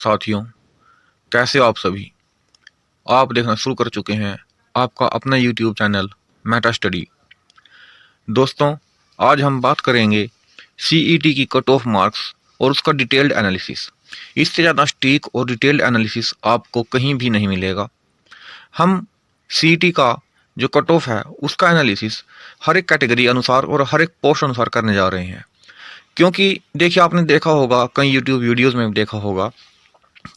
साथियों, कैसे हो आप सभी। आप देखना शुरू कर चुके हैं आपका अपना यूट्यूब चैनल मेटा स्टडी। दोस्तों, आज हम बात करेंगे सीईटी की कट ऑफ मार्क्स और उसका डिटेल्ड एनालिसिस। इससे ज़्यादा सटीक और डिटेल्ड एनालिसिस आपको कहीं भी नहीं मिलेगा। हम सीईटी का जो कट ऑफ है उसका एनालिसिस हर एक कैटेगरी अनुसार और हर एक पोस्ट अनुसार करने जा रहे हैं। क्योंकि देखिए, आपने देखा होगा, कई यूट्यूब वीडियोज़ में भी देखा होगा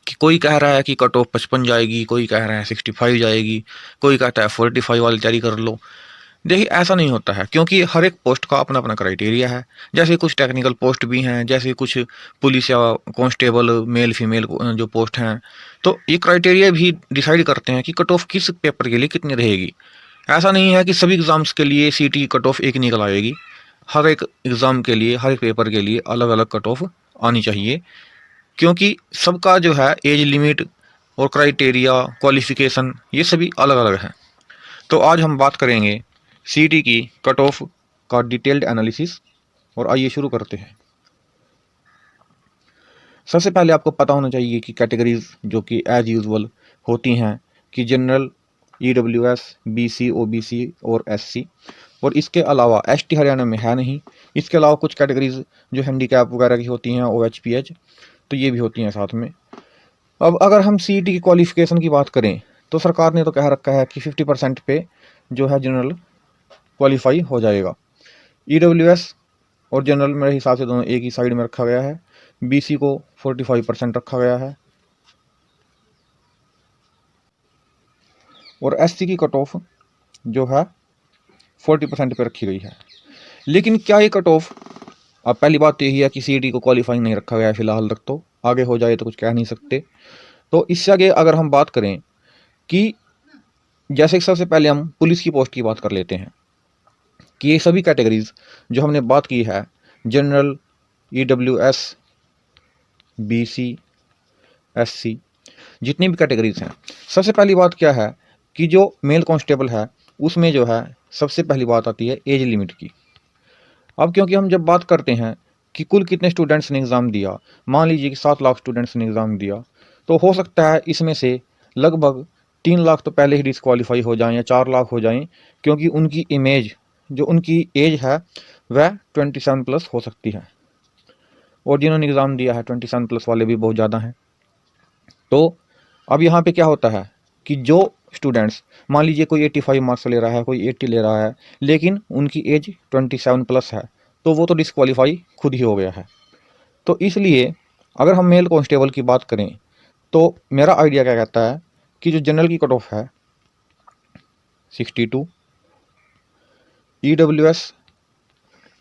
कि कोई कह रहा है कि कट ऑफ 55 जाएगी, कोई कह रहा है 65 जाएगी, कोई कहता है 45 वाली तैयारी कर लो। देखिए, ऐसा नहीं होता है, क्योंकि हर एक पोस्ट का अपना अपना क्राइटेरिया है। जैसे कुछ टेक्निकल पोस्ट भी हैं, जैसे कुछ पुलिस या कांस्टेबल मेल फीमेल जो पोस्ट हैं, तो ये क्राइटेरिया भी डिसाइड करते हैं कि कट ऑफ किस पेपर के लिए कितनी रहेगी। ऐसा नहीं है कि सभी एग्ज़ाम्स के लिए सीटी कट ऑफ एक निकल आएगी। हर एक एग्ज़ाम के लिए, हर एक पेपर के लिए अलग अलग कट ऑफ आनी चाहिए, क्योंकि सबका जो है एज लिमिट और क्राइटेरिया, क्वालिफिकेशन, ये सभी अलग अलग हैं। तो आज हम बात करेंगे सीटी की कट ऑफ का डिटेल्ड एनालिसिस, और आइए शुरू करते हैं। सबसे पहले आपको पता होना चाहिए कि कैटेगरीज जो कि एज यूजुअल होती हैं कि जनरल, ईडब्ल्यूएस, बीसी, ओबीसी और एससी, और इसके अलावा एसटी हरियाणा में है नहीं। इसके अलावा कुछ कैटेगरीज जो हैंडीकैप वगैरह की होती हैं, ओएचपीएच, तो ये भी होती हैं साथ में। अब अगर हम सीईटी की क्वालिफिकेशन की बात करें तो सरकार ने तो कह रखा है कि 50% पे जो है जनरल क्वालिफाई हो जाएगा। ईडब्ल्यूएस और जनरल मेरे हिसाब से दोनों एक ही साइड में रखा गया है। बीसी को 45% रखा गया है, और एससी की कट ऑफ जो है 40% पे रखी गई है। लेकिन क्या ये कट ऑफ, अब पहली बात तो यही है कि सीईटी को क्वालिफाई नहीं रखा गया है फिलहाल तक, तो आगे हो जाए तो कुछ कह नहीं सकते। तो इससे आगे अगर हम बात करें कि जैसे कि सबसे पहले हम पुलिस की पोस्ट की बात कर लेते हैं कि ये सभी कैटेगरीज जो हमने बात की है, जनरल, ईडब्ल्यूएस, बीसी, एससी, जितनी भी कैटेगरीज हैं, सबसे पहली बात क्या है कि जो मेल कांस्टेबल है उसमें जो है सबसे पहली बात आती है एज लिमिट की। अब क्योंकि हम जब बात करते हैं कि कुल कितने स्टूडेंट्स ने एग्ज़ाम दिया, मान लीजिए कि 7 लाख स्टूडेंट्स ने एग्ज़ाम दिया, तो हो सकता है इसमें से लगभग 3 लाख तो पहले ही डिस्क्वालीफाई हो जाएं या 4 लाख हो जाएं, क्योंकि उनकी इमेज, जो उनकी एज है वह 27+ हो सकती है, और जिन्होंने एग्ज़ाम दिया है 27+ वाले भी बहुत ज़्यादा हैं। तो अब यहाँ पे क्या होता है कि जो स्टूडेंट्स, मान लीजिए कोई 85 मार्क्स ले रहा है, कोई 80 ले रहा है, लेकिन उनकी एज 27+ है, तो वो तो डिस्क्वालीफाई खुद ही हो गया है। तो इसलिए अगर हम मेल कांस्टेबल की बात करें तो मेरा आइडिया क्या कहता है कि जो जनरल की कट ऑफ है 62, ईडब्ल्यूएस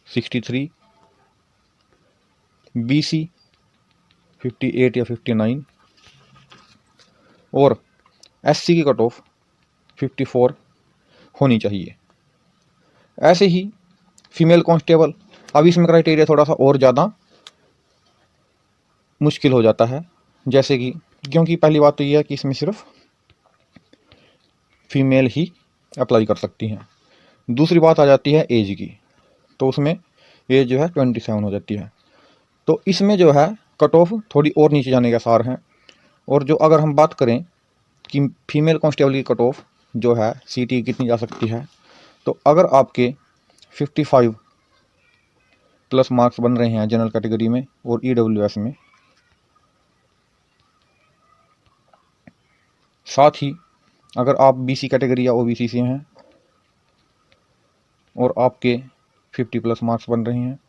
63, बीसी 58 या 59, और एससी की कट ऑफ 54 होनी चाहिए। ऐसे ही फीमेल कांस्टेबल, अब इसमें क्राइटेरिया थोड़ा सा और ज़्यादा मुश्किल हो जाता है, जैसे कि क्योंकि पहली बात तो यह है कि इसमें सिर्फ फीमेल ही अप्लाई कर सकती हैं। दूसरी बात आ जाती है एज की, तो उसमें एज जो है 27 हो जाती है। तो इसमें जो है कट ऑफ थोड़ी और नीचे जाने के आसार हैं। और जो अगर हम बात करें कि फीमेल कांस्टेबल की कट ऑफ जो है सीटी कितनी जा सकती है, तो अगर आपके 55+ मार्क्स बन रहे हैं जनरल कैटेगरी में और ईडब्ल्यूएस में, साथ ही अगर आप बीसी कैटेगरी या ओबीसी से हैं और आपके 50+ मार्क्स बन रहे हैं,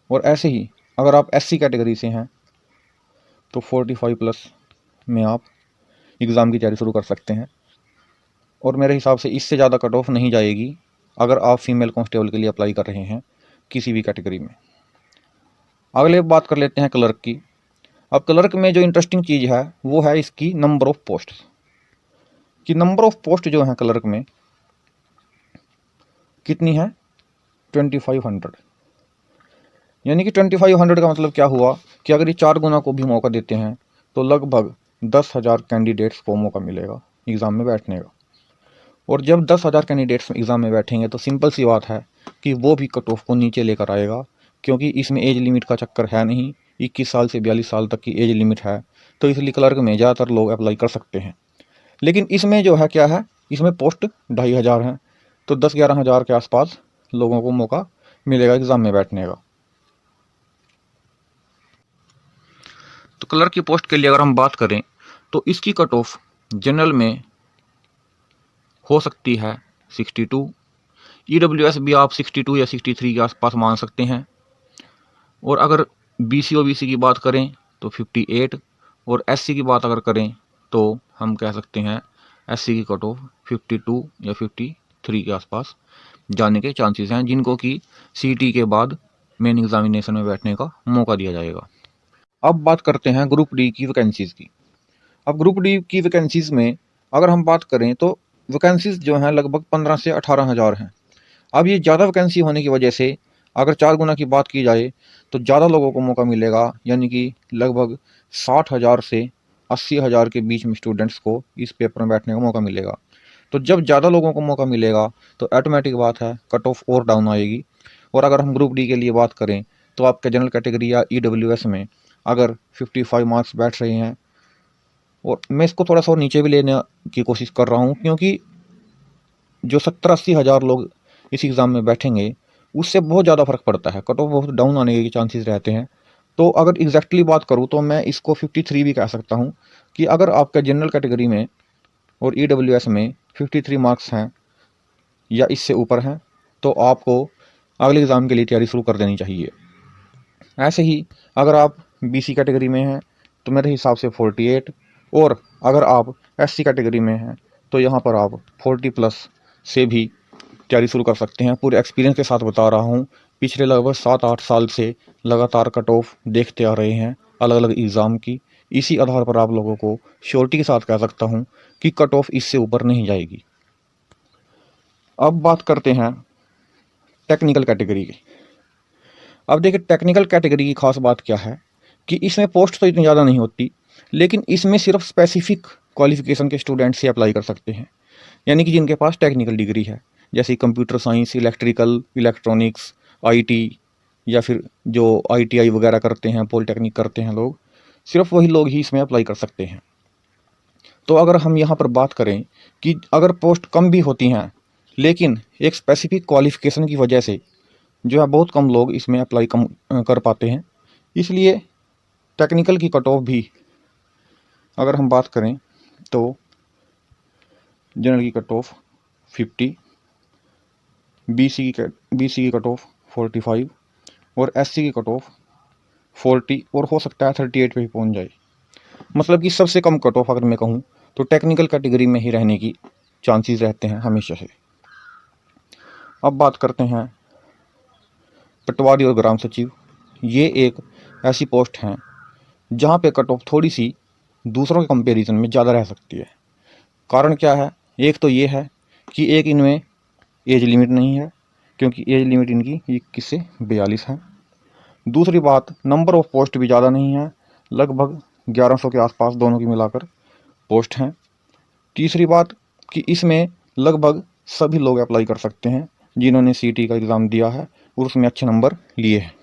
और ऐसे ही अगर आप एससी कैटेगरी से हैं तो 45+ में आप एग्ज़ाम की तैयारी शुरू कर सकते हैं। और मेरे हिसाब से इससे ज़्यादा कट ऑफ नहीं जाएगी अगर आप फीमेल कांस्टेबल के लिए अप्लाई कर रहे हैं किसी भी कैटेगरी में। अगले बात कर लेते हैं क्लर्क की। अब क्लर्क में जो इंटरेस्टिंग चीज़ है वो है इसकी नंबर ऑफ़ पोस्ट, कि नंबर ऑफ़ पोस्ट जो है क्लर्क में कितनी है, 2500। यानी कि 2500 का मतलब क्या हुआ कि अगर ये 4 गुना को भी मौका देते हैं तो लगभग 10,000 कैंडिडेट्स को मौका मिलेगा एग्ज़ाम में बैठने का। और जब 10,000 कैंडिडेट्स एग्ज़ाम में बैठेंगे तो सिंपल सी बात है कि वो भी कट ऑफ को नीचे लेकर आएगा, क्योंकि इसमें एज लिमिट का चक्कर है नहीं। 21 साल से 42 साल तक की एज लिमिट है, तो इसलिए क्लर्क में ज़्यादातर लोग अप्लाई कर सकते हैं। लेकिन इसमें जो है क्या है, इसमें पोस्ट 2500 हैं, तो 10-11 हज़ार के आसपास लोगों को मौका मिलेगा एग्ज़ाम में बैठने का। तो क्लर्क की पोस्ट के लिए अगर हम बात करें तो इसकी कट ऑफ जनरल में हो सकती है 62, EWS भी आप 62 या 63 के आसपास मान सकते हैं। और अगर BC OBC की बात करें तो 58, और SC की बात अगर करें तो हम कह सकते हैं SC की कट ऑफ 52 या 53 के आसपास जाने के चांसेस हैं, जिनको कि CT के बाद मेन एग्जामिनेशन में बैठने का मौका दिया जाएगा। अब बात करते हैं ग्रुप डी की वैकेंसीज़ की। अब ग्रुप डी की वैकेंसीज़ में अगर हम बात करें तो वैकेंसीज़ जो हैं लगभग 15 से 18 हज़ार हैं। अब ये ज़्यादा वैकेंसी होने की वजह से अगर 4 गुना की बात की जाए तो ज़्यादा लोगों को मौका मिलेगा, यानी कि लगभग 60,000 से 80,000 के बीच में स्टूडेंट्स को इस पेपर में बैठने का मौका मिलेगा। तो जब ज़्यादा लोगों को मौका मिलेगा तो ऑटोमेटिक बात है कट ऑफ और डाउन आएगी। और अगर हम ग्रुप डी के लिए बात करें तो आपके जनरल कैटेगरी या EWS में अगर 55 मार्क्स बैठ रहे हैं, और मैं इसको थोड़ा सा और नीचे भी लेने की कोशिश कर रहा हूँ, क्योंकि जो 70-80 हज़ार लोग इस एग्ज़ाम में बैठेंगे उससे बहुत ज़्यादा फ़र्क पड़ता है, कट ऑफ बहुत डाउन आने के चांसेस रहते हैं। तो अगर एग्जैक्टली बात करूँ तो मैं इसको 53 भी कह सकता हूँ कि अगर आपका जनरल कैटेगरी में और EWS में 53 मार्क्स हैं या इससे ऊपर हैं तो आपको अगले एग्ज़ाम के लिए तैयारी शुरू कर देनी चाहिए। ऐसे ही अगर आप BC कैटेगरी में हैं तो मेरे हिसाब से 48, और अगर आप SC कैटेगरी में हैं तो यहाँ पर आप 40+ से भी तैयारी शुरू कर सकते हैं। पूरे एक्सपीरियंस के साथ बता रहा हूँ, पिछले लगभग 7-8 साल से लगातार कट ऑफ देखते आ रहे हैं अलग अलग एग्ज़ाम की। इसी आधार पर आप लोगों को श्योरिटी के साथ कह सकता हूँ कि कट ऑफ इससे ऊपर नहीं जाएगी। अब बात करते हैं टेक्निकल कैटेगरी की। अब देखिए टेक्निकल कैटेगरी की खास बात क्या है कि इसमें पोस्ट तो इतनी ज़्यादा नहीं होती, लेकिन इसमें सिर्फ स्पेसिफिक क्वालिफिकेशन के स्टूडेंट से अप्लाई कर सकते हैं, यानी कि जिनके पास टेक्निकल डिग्री है, जैसे computer science, electrical, electronics, IT, या फिर जो ITI वगैरह करते हैं, पॉलिटेक्निक करते हैं लोग, सिर्फ वही लोग ही इसमें अप्लाई कर सकते हैं। तो अगर हम यहाँ पर बात करें कि अगर पोस्ट कम भी होती हैं लेकिन एक स्पेसिफिक क्वालिफिकेशन की वजह से जो है बहुत कम लोग इसमें अप्लाई कम कर पाते हैं, इसलिए टेक्निकल की कट ऑफ भी अगर हम बात करें तो जनरल की कट ऑफ 50, BC की कट ऑफ 45, और SC की कट ऑफ 40, और हो सकता है 38 पे ही पहुंच जाए। मतलब कि सबसे कम कट ऑफ अगर मैं कहूँ तो टेक्निकल कैटेगरी में ही रहने की चांसेस रहते हैं हमेशा से। अब बात करते हैं पटवारी और ग्राम सचिव। ये एक ऐसी पोस्ट हैं जहाँ पे कट ऑफ थोड़ी सी दूसरों के कंपैरिजन में ज़्यादा रह सकती है। कारण क्या है, एक तो ये है कि एक इनमें एज लिमिट नहीं है, क्योंकि एज लिमिट इनकी 21 से 42 है। दूसरी बात, नंबर ऑफ पोस्ट भी ज़्यादा नहीं है, लगभग 1100 के आसपास दोनों की मिलाकर पोस्ट हैं। तीसरी बात कि इसमें लगभग सभी लोग अप्लाई कर सकते हैं जिन्होंने CT का एग्ज़ाम दिया है और उसमें अच्छे नंबर लिए हैं।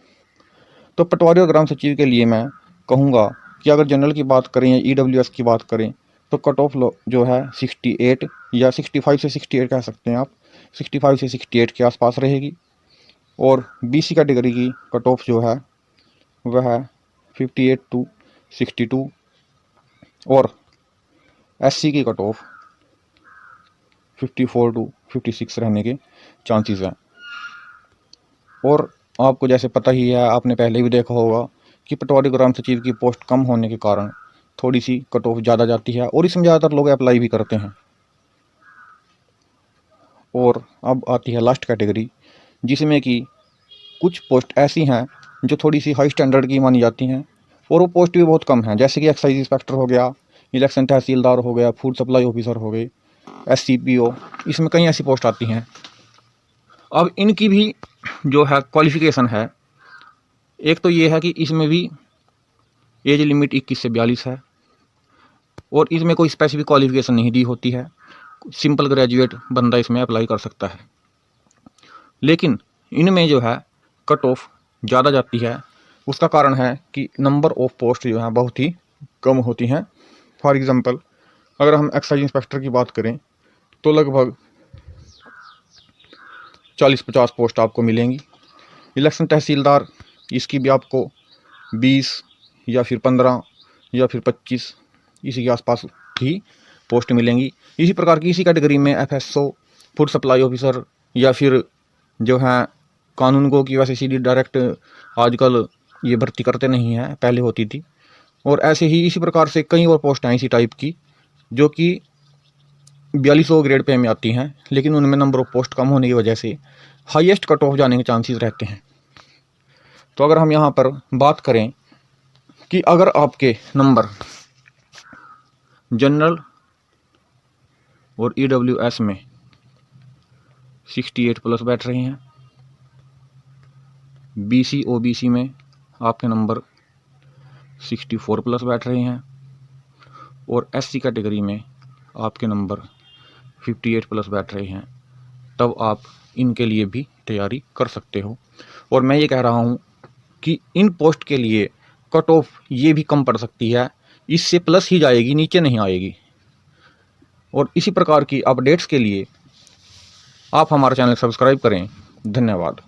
तो पटवारी और ग्राम सचिव के लिए मैं कहूँगा कि अगर जनरल की बात करें या EWS की बात करें तो कट ऑफ जो है 68 या 65 से 68 कह सकते हैं आप, 65 से 68 के आसपास रहेगी। और BC कैटेगरी की कट ऑफ जो है वह है 58 to 62, और SC की कट ऑफ 54 to 56 रहने के चांसेस हैं। और आपको जैसे पता ही है, आपने पहले भी देखा होगा कि पटवारी ग्राम सचिव की पोस्ट कम होने के कारण थोड़ी सी कट ऑफ ज़्यादा जाती है और इसमें ज़्यादातर लोग अप्लाई भी करते हैं। और अब आती है लास्ट कैटेगरी, जिसमें कि कुछ पोस्ट ऐसी हैं जो थोड़ी सी हाई स्टैंडर्ड की मानी जाती हैं और वो पोस्ट भी बहुत कम हैं, जैसे कि एक्साइज इंस्पेक्टर हो गया, इलेक्शन तहसीलदार हो गया, फूड सप्लाई ऑफिसर हो गए, SCPO, इसमें कई ऐसी पोस्ट आती हैं। अब इनकी भी जो है क्वालिफ़िकेशन है, एक तो ये है कि इसमें भी एज लिमिट 21 से 42 है और इसमें कोई स्पेसिफिक क्वालिफ़िकेशन नहीं दी होती है, सिंपल ग्रेजुएट बंदा इसमें अप्लाई कर सकता है। लेकिन इनमें जो है कट ऑफ ज़्यादा जाती है, उसका कारण है कि नंबर ऑफ पोस्ट जो है बहुत ही कम होती हैं। फॉर एग्ज़ाम्पल अगर हम एक्साइज इंस्पेक्टर की बात करें तो लगभग 40-50 पोस्ट आपको मिलेंगी। इलेक्शन तहसीलदार, इसकी भी आपको 20 या फिर 15 या फिर 25 इसी के आसपास ही पोस्ट मिलेंगी। इसी प्रकार की इसी कैटेगरी में FSO, फूड सप्लाई ऑफिसर, या फिर जो है कानून गो की वैसे सीधी डायरेक्ट आजकल ये भर्ती करते नहीं हैं, पहले होती थी। और ऐसे ही इसी प्रकार से कई और पोस्ट हैं इसी टाइप की जो कि 4200 ग्रेड पे में आती हैं, लेकिन उनमें नंबर ऑफ पोस्ट कम होने की वजह से हाईएस्ट कट ऑफ जाने के चांसेस रहते हैं। तो अगर हम यहाँ पर बात करें कि अगर आपके नंबर जनरल और EWS में 68 प्लस बैठ रहे हैं, BC OBC में आपके नंबर 64 प्लस बैठ रहे हैं, और SC कैटेगरी में आपके नंबर 58 प्लस बैठ रहे हैं, तब आप इनके लिए भी तैयारी कर सकते हो। और मैं ये कह रहा हूँ कि इन पोस्ट के लिए कट ऑफ ये भी कम पड़ सकती है, इससे प्लस ही जाएगी, नीचे नहीं आएगी। और इसी प्रकार की अपडेट्स के लिए आप हमारा चैनल सब्सक्राइब करें। धन्यवाद।